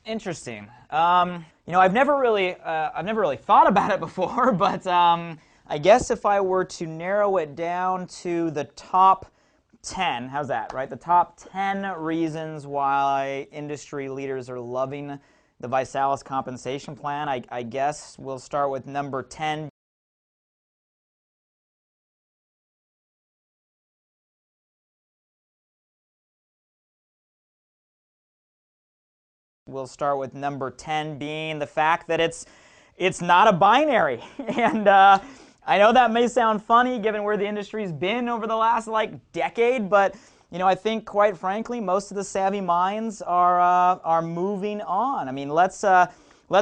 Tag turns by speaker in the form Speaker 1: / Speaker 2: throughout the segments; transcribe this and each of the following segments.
Speaker 1: Interesting. I've never really thought about it before, but I guess if I were to narrow it down to the top 10, how's that, right? The top 10 reasons why industry leaders are loving the ViSalus compensation plan, I guess we'll start with number 10. We'll start with number 10 being the fact that it's not a binary. And I know that may sound funny given where the industry's been over the last decade, but I think quite frankly most of the savvy minds are moving on. I mean, let's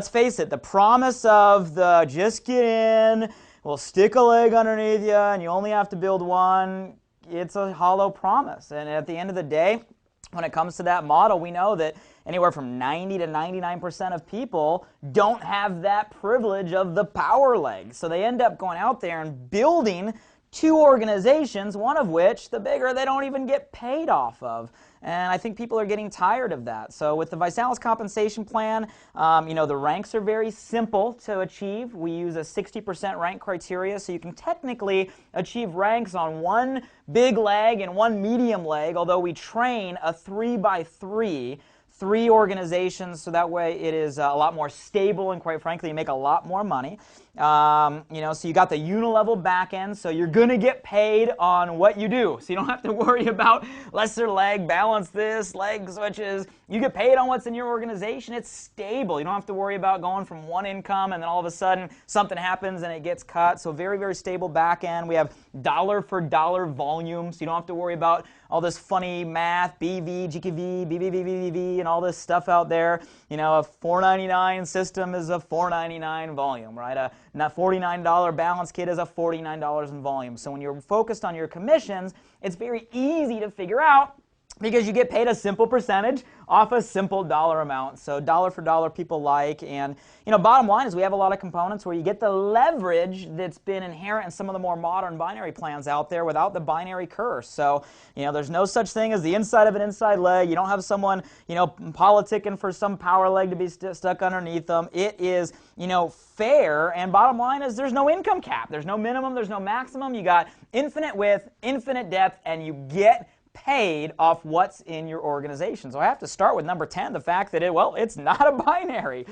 Speaker 1: face it, the promise of the just get in, we'll stick a leg underneath you and you only have to build one, it's a hollow promise. And at the end of the day, when it comes to that model, we know that anywhere from 90 to 99% of people don't have that privilege of the power leg. So they end up going out there and building two organizations, one of which, the bigger, they don't even get paid off of. And I think people are getting tired of that. So with the ViSalus compensation plan, the ranks are very simple to achieve. We use a 60% rank criteria, so you can technically achieve ranks on one big leg and one medium leg, although we train a 3x3, 3 organizations, so that way it is a lot more stable and quite frankly you make a lot more money. So you got the unilevel back end, so you're going to get paid on what you do. So you don't have to worry about lesser leg, balance this, leg switches. You get paid on what's in your organization. It's stable. You don't have to worry about going from one income and then all of a sudden something happens and it gets cut. So very, very stable back end. We have dollar for dollar volume, so you don't have to worry about all this funny math, BV, GKV, BBBBV, and all this stuff out there. A $4.99 system is a $4.99 volume, right? A $49 balance kit is a $49 in volume. So when you're focused on your commissions, it's very easy to figure out because you get paid a simple percentage off a simple dollar amount. So dollar for dollar people like, and bottom line is we have a lot of components where you get the leverage that's been inherent in some of the more modern binary plans out there without the binary curse. So there's no such thing as the inside of an inside leg. You don't have someone politicking for some power leg to be stuck underneath them. It is fair, and bottom line is there's no income cap. There's no minimum, there's no maximum. You got infinite width, infinite depth, and you get paid off what's in your organization. So I have to start with number 10, the fact that it's not a binary.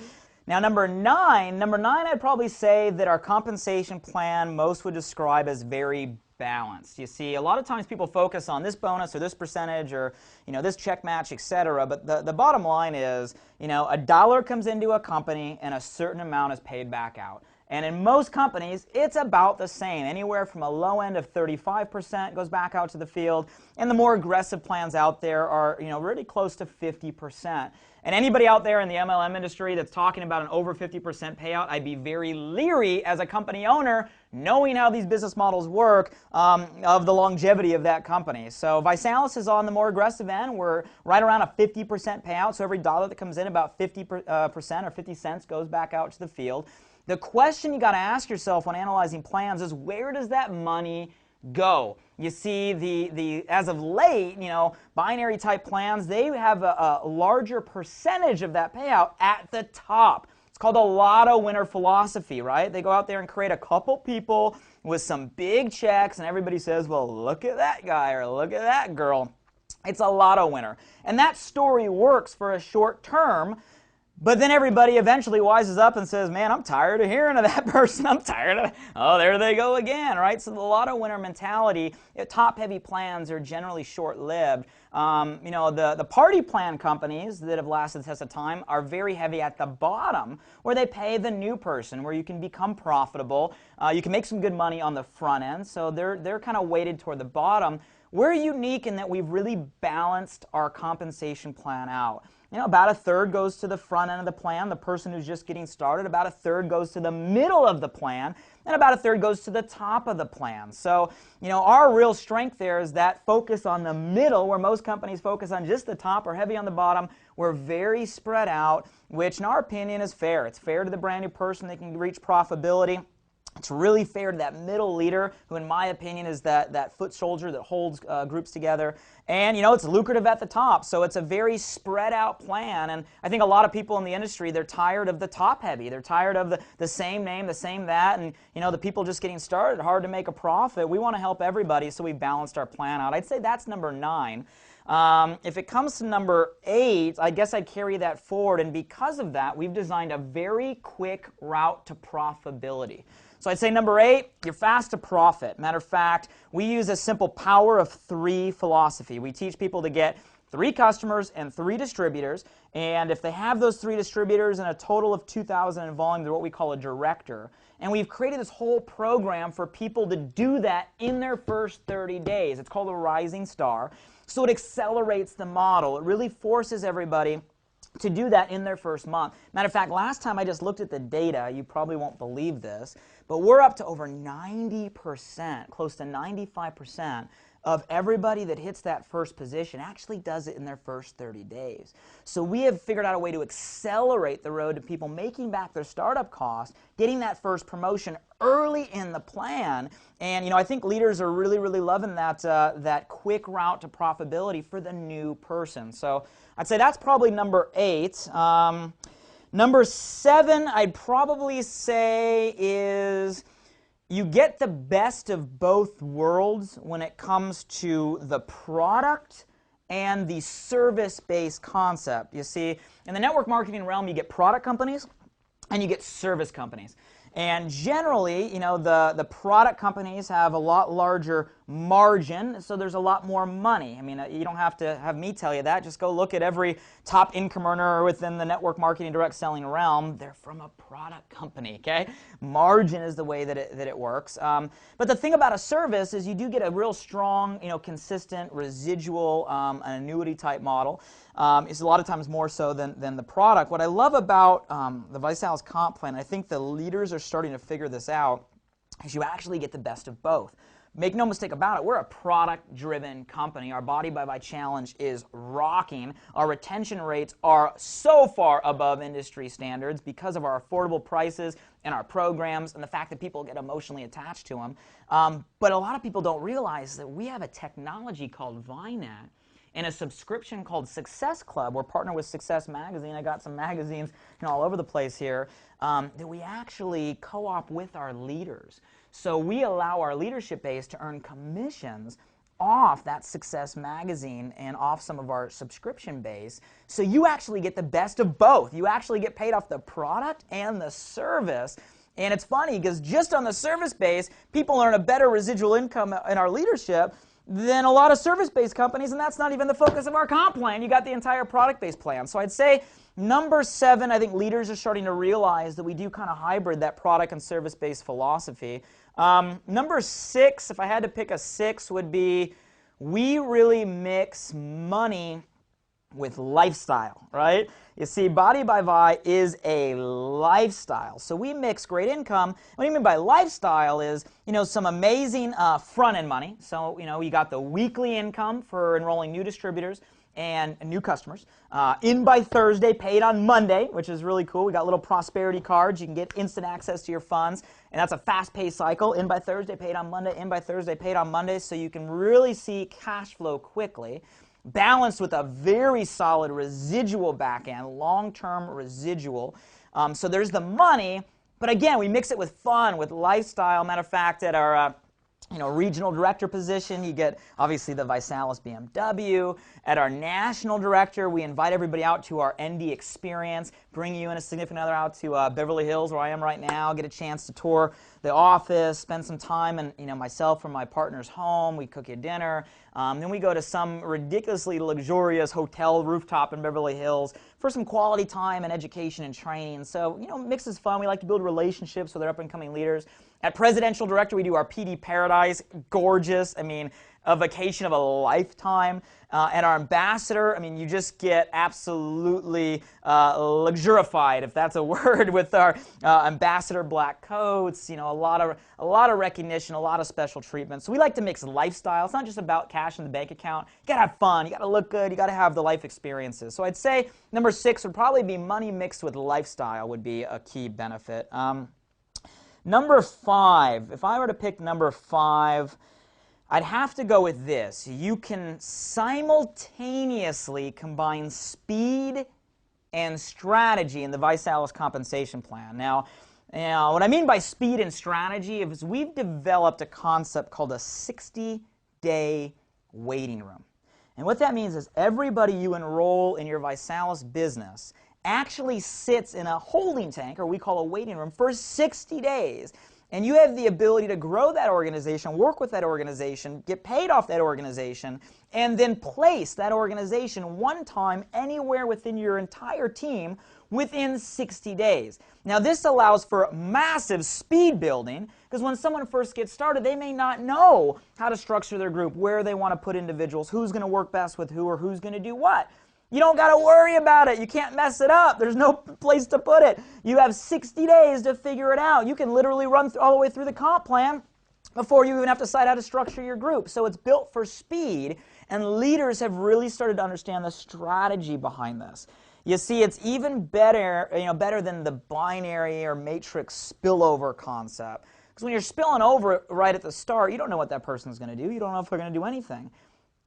Speaker 1: Now number 9, I'd probably say that our compensation plan most would describe as very balanced. You see, a lot of times people focus on this bonus or this percentage or this check match, etc. But the bottom line is, a dollar comes into a company and a certain amount is paid back out. And in most companies, it's about the same. Anywhere from a low end of 35% goes back out to the field, and the more aggressive plans out there are, really close to 50%. And anybody out there in the MLM industry that's talking about an over 50% payout, I'd be very leery as a company owner, knowing how these business models work, of the longevity of that company. So ViSalus is on the more aggressive end. We're right around a 50% payout, so every dollar that comes in, about 50% or 50 cents goes back out to the field. The question you got to ask yourself when analyzing plans is, where does that money go? You see, as of late, binary type plans, they have a larger percentage of that payout at the top. It's called a lotto winner philosophy, right? They go out there and create a couple people with some big checks, and everybody says, well, look at that guy or look at that girl. It's a lotto winner. And that story works for a short term. But then everybody eventually wises up and says, man, I'm tired of hearing of that person. I'm tired of, oh, there they go again, right? So the lotto winner mentality, top-heavy plans are generally short-lived. The party plan companies that have lasted the test of time are very heavy at the bottom, where they pay the new person, where you can become profitable. You can make some good money on the front end, so they're kind of weighted toward the bottom. We're unique in that we've really balanced our compensation plan out. About a third goes to the front end of the plan, the person who's just getting started. About a third goes to the middle of the plan, and about a third goes to the top of the plan. So, our real strength there is that focus on the middle, where most companies focus on just the top or heavy on the bottom. We're very spread out, which in our opinion is fair. It's fair to the brand new person. They can reach profitability. It's really fair to that middle leader, who in my opinion is that foot soldier that holds groups together. And it's lucrative at the top, so it's a very spread out plan. And I think a lot of people in the industry, they're tired of the top heavy. They're tired of the same name, the same that, and the people just getting started, hard to make a profit. We want to help everybody, so we balanced our plan out. I'd say that's number 9. If it comes to number 8, I guess I'd carry that forward, and because of that, we've designed a very quick route to profitability. So I'd say number 8, you're fast to profit. Matter of fact, we use a simple power of 3 philosophy. We teach people to get 3 customers and 3 distributors, and if they have those 3 distributors and a total of 2,000 in volume, they're what we call a director. And we've created this whole program for people to do that in their first 30 days. It's called a Rising Star. So it accelerates the model. It really forces everybody to do that in their first month. Matter of fact, last time I just looked at the data, you probably won't believe this, but we're up to over 90%, close to 95% of everybody that hits that first position actually does it in their first 30 days. So we have figured out a way to accelerate the road to people making back their startup cost, getting that first promotion early in the plan. And I think leaders are really, really loving that quick route to profitability for the new person. So I'd say that's probably number 8. Number 7, I'd probably say is you get the best of both worlds when it comes to the product and the service-based concept. You see, in the network marketing realm, you get product companies and you get service companies. And generally, the product companies have a lot larger margin, so there's a lot more money. I mean, you don't have to have me tell you that. Just go look at every top income earner within the network marketing direct selling realm. They're from a product company, okay? Margin is the way that it works. But the thing about a service is you do get a real strong, consistent, residual, an annuity type model. It's a lot of times more so than the product. What I love about the ViSalus comp plan, I think the leaders are starting to figure this out, is you actually get the best of both. Make no mistake about it, we're a product-driven company. Our Body by Vi challenge is rocking. Our retention rates are so far above industry standards because of our affordable prices and our programs and the fact that people get emotionally attached to them. But a lot of people don't realize that we have a technology called ViNet and a subscription called Success Club. We're partnered with Success Magazine. I got some magazines all over the place here that we actually co-op with our leaders. So we allow our leadership base to earn commissions off that Success Magazine and off some of our subscription base. So you actually get the best of both. You actually get paid off the product and the service. And it's funny because just on the service base, people earn a better residual income in our leadership than a lot of service-based companies, and that's not even the focus of our comp plan. You got the entire product-based plan. So I'd say number 7, I think leaders are starting to realize that we do kind of hybrid that product and service-based philosophy. Number 6, if I had to pick a 6, would be we really mix money with lifestyle, right? You see, Body by Vi is a lifestyle. So we mix great income. What I mean by lifestyle is, some amazing front-end money. So, you got the weekly income for enrolling new distributors and new customers. In by Thursday, paid on Monday, which is really cool. We got little prosperity cards. You can get instant access to your funds, and that's a fast-paced cycle. In by Thursday, paid on Monday. In by Thursday, paid on Monday, so you can really see cash flow quickly. Balanced with a very solid residual back end, long-term residual. So there's the money, but again, we mix it with fun, with lifestyle. Matter of fact, at our regional director position, you get obviously the ViSalus BMW. At our national director, we invite everybody out to our ND experience, bring you and a significant other out to Beverly Hills, where I am right now, get a chance to tour the office, spend some time, and myself from my partner's home. We cook you dinner. Then we go to some ridiculously luxurious hotel rooftop in Beverly Hills for some quality time and education and training. So, mix is fun. We like to build relationships with our up-and-coming leaders. At Presidential Director, we do our PD Paradise. Gorgeous. I mean, a vacation of a lifetime. At our Ambassador, you just get absolutely luxurified, if that's a word, with our Ambassador black coats. A lot of recognition, a lot of special treatment. So we like to mix lifestyle. It's not just about cash in the bank account. You gotta have fun. You gotta look good. You gotta have the life experiences. So I'd say number 6 would probably be money mixed with lifestyle would be a key benefit. Number 5, if I were to pick number 5, I'd have to go with this. You can simultaneously combine speed and strategy in the ViSalus compensation plan. Now, what I mean by speed and strategy is we've developed a concept called a 60-day waiting room. And what that means is everybody you enroll in your ViSalus business actually sits in a holding tank, or we call a waiting room, for 60 days. And you have the ability to grow that organization, work with that organization, get paid off that organization, and then place that organization one time anywhere within your entire team within 60 days. Now, this allows for massive speed building, because when someone first gets started, they may not know how to structure their group, where they want to put individuals, who's going to work best with who, or who's going to do what. You don't got to worry about it. You can't mess it up. There's no place to put it. You have 60 days to figure it out. You can literally run all the way through the comp plan before you even have to decide how to structure your group. So it's built for speed, and leaders have really started to understand the strategy behind this. You see, it's even better, better than the binary or matrix spillover concept. Because when you're spilling over right at the start, you don't know what that person's going to do. You don't know if they're going to do anything.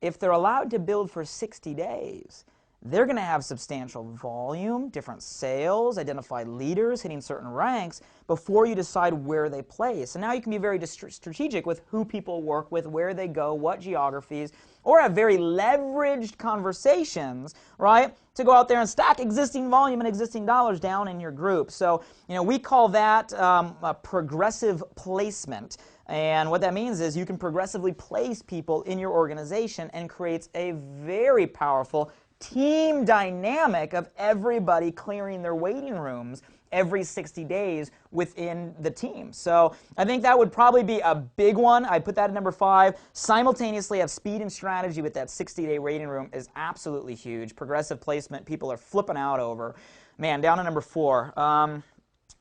Speaker 1: If they're allowed to build for 60 days, they're going to have substantial volume, different sales, identified leaders, hitting certain ranks before you decide where they place. And now you can be very strategic with who people work with, where they go, what geographies, or have very leveraged conversations, right, to go out there and stack existing volume and existing dollars down in your group. So, we call that a progressive placement. And what that means is you can progressively place people in your organization and creates a very powerful team dynamic of everybody clearing their waiting rooms every 60 days within the team. So I think that would probably be a big one. I'd put that at number 5. Simultaneously have speed and strategy with that 60-day waiting room is absolutely huge. Progressive placement, people are flipping out over. Man, down to number 4.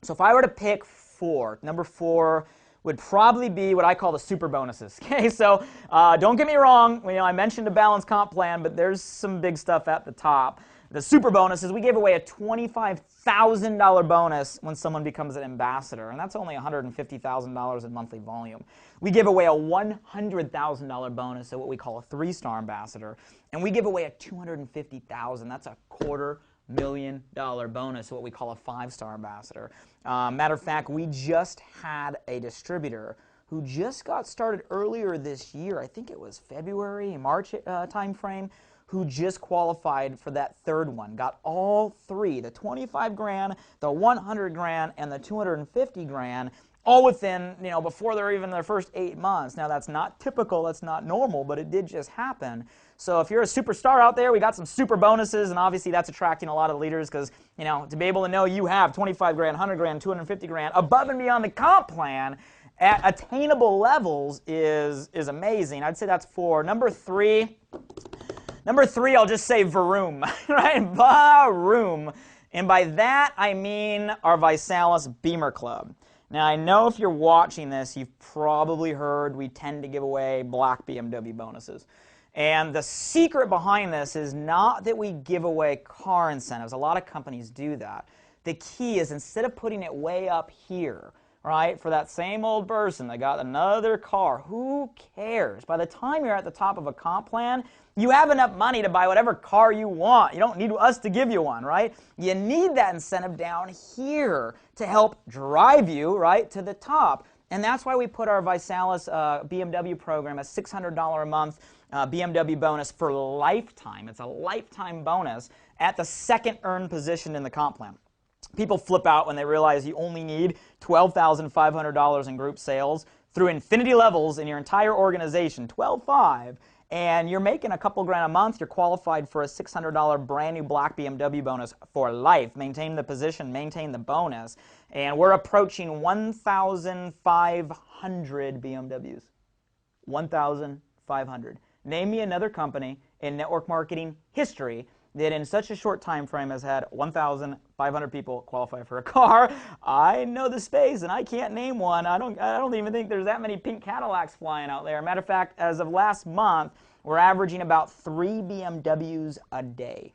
Speaker 1: So if I were to pick 4, number 4 would probably be what I call the super bonuses. Okay, so don't get me wrong, I mentioned a balanced comp plan, but there's some big stuff at the top. The super bonuses, we gave away a $25,000 bonus when someone becomes an ambassador, and that's only $150,000 in monthly volume. We give away a $100,000 bonus at what we call a 3-star ambassador, and we give away a $250,000. That's a $250,000 bonus, what we call a 5-star ambassador. Matter of fact, we just had a distributor who just got started earlier this year. I think it was February, March timeframe, who just qualified for that 3rd one. Got all 3, the 25 grand, the 100 grand, and the 250 grand, all within, before they're even their first 8 months. Now, that's not typical, that's not normal, but it did just happen. So if you're a superstar out there, we got some super bonuses, and obviously that's attracting a lot of leaders because, to be able to know you have 25 grand, 100 grand, 250 grand above and beyond the comp plan at attainable levels is amazing. I'd say that's 4. Number 3, I'll just say Vroom, right? Vroom. And by that, I mean our ViSalus Beamer Club. Now, I know if you're watching this, you've probably heard we tend to give away black BMW bonuses. And the secret behind this is not that we give away car incentives. A lot of companies do that. The key is instead of putting it way up here, right, for that same old person that got another car, who cares? By the time you're at the top of a comp plan, you have enough money to buy whatever car you want. You don't need us to give you one, right? You need that incentive down here to help drive you, right, to the top. And that's why we put our ViSalus BMW program, a $600 a month BMW bonus for lifetime. It's a lifetime bonus at the 2nd earned position in the comp plan. People flip out when they realize you only need $12,500 in group sales through infinity levels in your entire organization, 12.5, and you're making a couple grand a month. You're qualified for a $600 brand new black BMW bonus for life. Maintain the position, maintain the bonus, and we're approaching 1,500 BMWs. 1,500. Name me another company in network marketing history that in such a short time frame has had 1,500 people qualify for a car. I know the space, and I can't name one. I don't even think there's that many pink Cadillacs flying out there. Matter of fact, as of last month, we're averaging about 3 BMWs a day.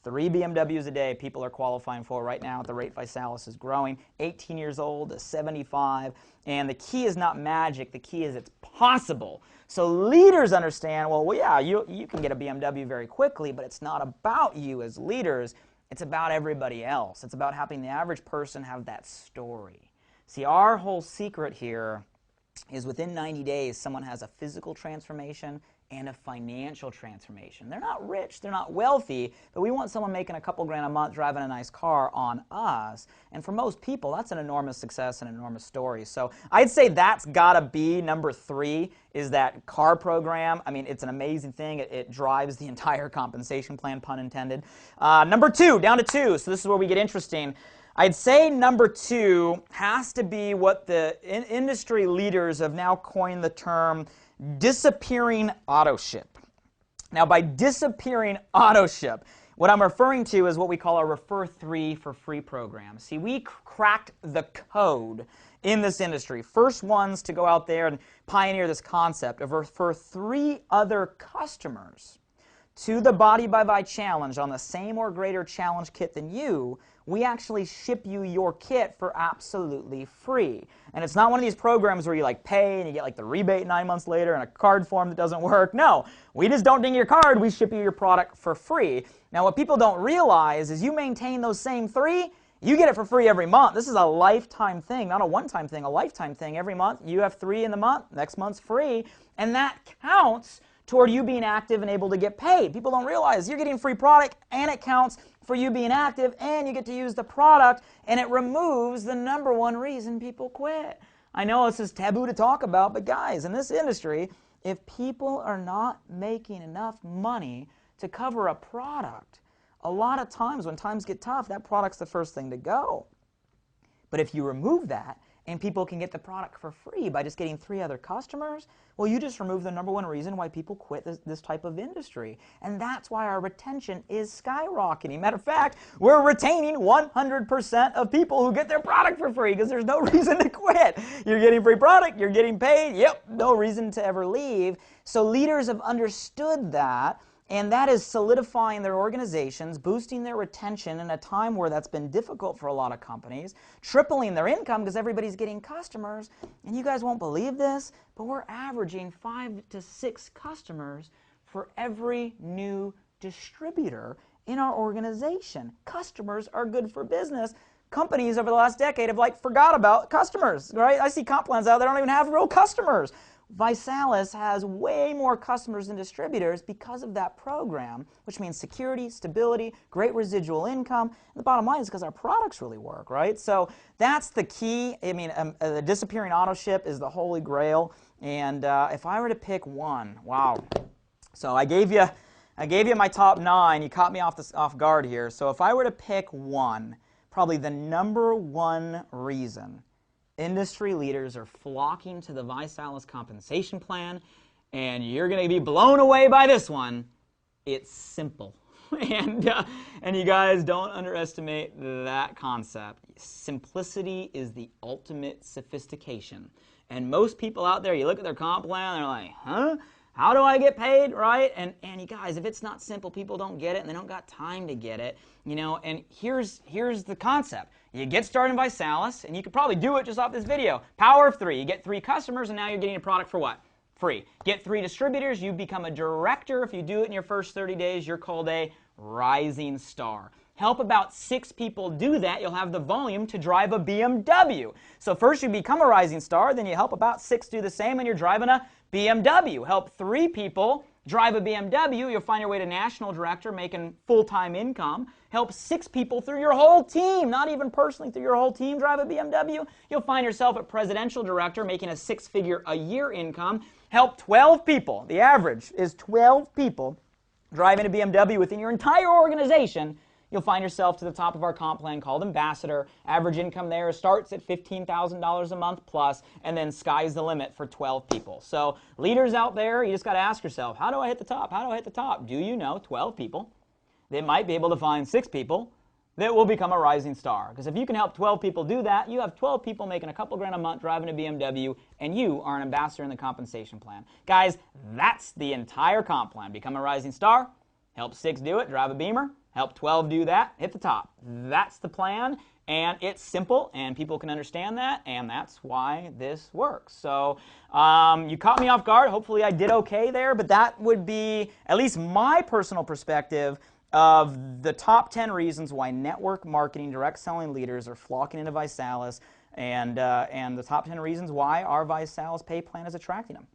Speaker 1: 3 BMWs a day people are qualifying for right now at the rate ViSalus is growing, 18 years old to 75. And the key is not magic, the key is it's possible. So leaders understand, well, yeah, you can get a BMW very quickly, but it's not about you as leaders. It's about everybody else. It's about having the average person have that story. See, our whole secret here is within 90 days, someone has a physical transformation and a financial transformation. They're not rich, they're not wealthy, but we want someone making a couple grand a month driving a nice car on us. And for most people, that's an enormous success and an enormous story. So I'd say that's gotta be number 3, is that car program. I mean, it's an amazing thing. It drives the entire compensation plan, pun intended. Number 2, down to 2, so this is where we get interesting. I'd say number 2 has to be what the industry leaders have now coined the term disappearing auto ship. Now, by disappearing auto ship, what I'm referring to is what we call our Refer 3 for Free program. See, we cracked the code in this industry. First ones to go out there and pioneer this concept of refer 3 other customers to the Body by Vi challenge on the same or greater challenge kit than you. We actually ship you your kit for absolutely free. And it's not one of these programs where you like pay and you get like the rebate 9 months later and a card form that doesn't work. No, we just don't ding your card, we ship you your product for free. Now what people don't realize is you maintain those same 3, you get it for free every month. This is a lifetime thing, not a one-time thing, a lifetime thing. Every month you have 3 in the month, next month's free, and that counts toward you being active and able to get paid. People don't realize you're getting free product and it counts for you being active and you get to use the product, and it removes the number 1 reason people quit. I know this is taboo to talk about, but guys, in this industry, if people are not making enough money to cover a product, a lot of times when times get tough, that product's the first thing to go. But if you remove that and people can get the product for free by just getting 3 other customers, well, you just remove the number 1 reason why people quit this type of industry. And that's why our retention is skyrocketing. Matter of fact, we're retaining 100% of people who get their product for free because there's no reason to quit. You're getting free product, you're getting paid, yep, no reason to ever leave. So leaders have understood that, and that is solidifying their organizations, boosting their retention in a time where that's been difficult for a lot of companies, tripling their income because everybody's getting customers. And you guys won't believe this, but we're averaging 5 to 6 customers for every new distributor in our organization. Customers are good for business. Companies over the last decade have like forgot about customers, right? I see comp plans out there that don't even have real customers. ViSalus has way more customers than distributors because of that program, which means security, stability, great residual income. And the bottom line is because our products really work, right? So that's the key. I mean, the disappearing auto ship is the holy grail. And if I were to pick one, wow. So I gave you my top 9. You caught me off guard here. So if I were to pick one, probably the number 1 reason industry leaders are flocking to the ViSalus compensation plan, and you're going to be blown away by this one. It's simple. And you guys don't underestimate that concept. Simplicity is the ultimate sophistication. And most people out there, you look at their comp plan, they're like, huh? How do I get paid, right? And you guys, if it's not simple, people don't get it, and they don't got time to get it, you know. And here's the concept. You get started in ViSalus, and you could probably do it just off this video. Power of 3. You get 3 customers, and now you're getting a product for what? Free. Get 3 distributors. You become a director. If you do it in your first 30 days, you're called a rising star. Help about 6 people do that, you'll have the volume to drive a BMW. So first you become a rising star, then you help about 6 do the same, and you're driving a BMW. Help 3 people drive a BMW, you'll find your way to national director making full-time income. Help 6 people through your whole team, not even personally, through your whole team drive a BMW. You'll find yourself at presidential director making a 6-figure a year income. Help 12 people, the average is 12 people driving a BMW within your entire organization. You'll find yourself to the top of our comp plan called Ambassador. Average income there starts at $15,000 a month plus, and then sky's the limit for 12 people. So leaders out there, you just got to ask yourself, how do I hit the top? How do I hit the top? Do you know 12 people that might be able to find 6 people that will become a rising star? Because if you can help 12 people do that, you have 12 people making a couple grand a month driving a BMW, and you are an ambassador in the compensation plan. Guys, that's the entire comp plan. Become a rising star, Help 6 do it, drive a Beamer. Help 12 do that, hit the top. That's the plan, and it's simple, and people can understand that, and that's why this works. So you caught me off guard. Hopefully I did okay there, but that would be at least my personal perspective of the top 10 reasons why network marketing direct selling leaders are flocking into ViSalus, and the top 10 reasons why our ViSalus pay plan is attracting them.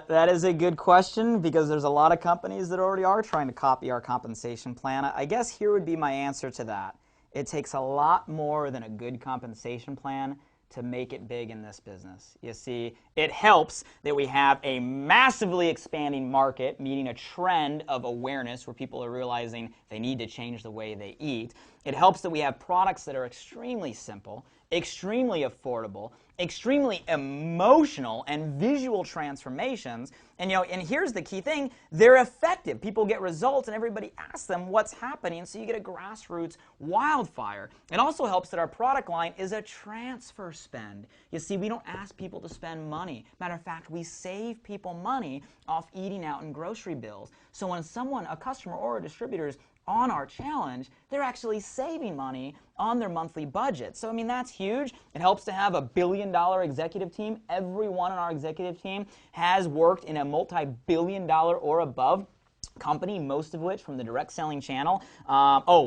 Speaker 1: That is a good question, because there's a lot of companies that already are trying to copy our compensation plan. I guess here would be my answer to that. It takes a lot more than a good compensation plan to make it big in this business. You see, it helps that we have a massively expanding market, meaning a trend of awareness where people are realizing they need to change the way they eat. It helps that we have products that are extremely simple, extremely affordable, extremely emotional, and visual transformations. And and here's the key thing, they're effective. People get results and everybody asks them what's happening, so you get a grassroots wildfire. It also helps that our product line is a transfer spend. You see, we don't ask people to spend money. Matter of fact, we save people money off eating out and grocery bills. So when someone, a customer or a distributor, is on our challenge, they're actually saving money on their monthly budget. So, I mean, that's huge. It helps to have a billion-dollar executive team. Everyone on our executive team has worked in a multi-billion-dollar or above company, most of which from the direct selling channel.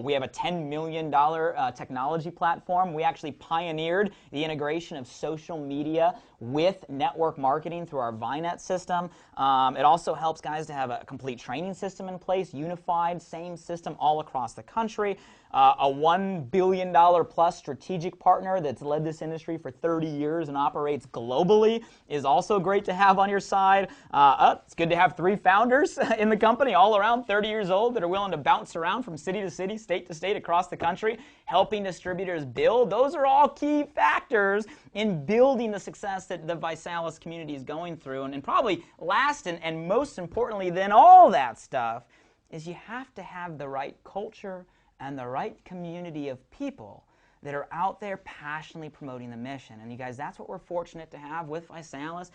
Speaker 1: We have a $10 million technology platform. We actually pioneered the integration of social media with network marketing through our ViNet system. It also helps guys to have a complete training system in place, unified, same system all across the country. A $1 billion plus strategic partner that's led this industry for 30 years and operates globally is also great to have on your side. It's good to have 3 founders in the company, all around 30 years old, that are willing to bounce around from city to city, state to state across the country, helping distributors build. Those are all key factors in building the success that the ViSalus community is going through. And probably last and most importantly than all that stuff is you have to have the right culture and the right community of people that are out there passionately promoting the mission. And you guys, that's what we're fortunate to have with ViSalus.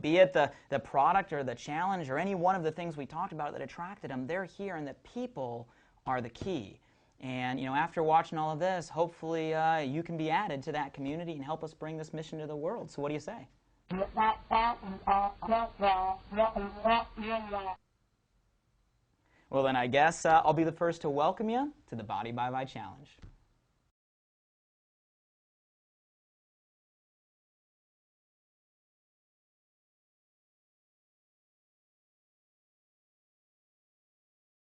Speaker 1: Be it the product or the challenge or any one of the things we talked about that attracted them, they're here, and the people are the key. And after watching all of this, hopefully you can be added to that community and help us bring this mission to the world. So what do you say? Well, then I guess I'll be the first to welcome you to the Body by Vi Challenge.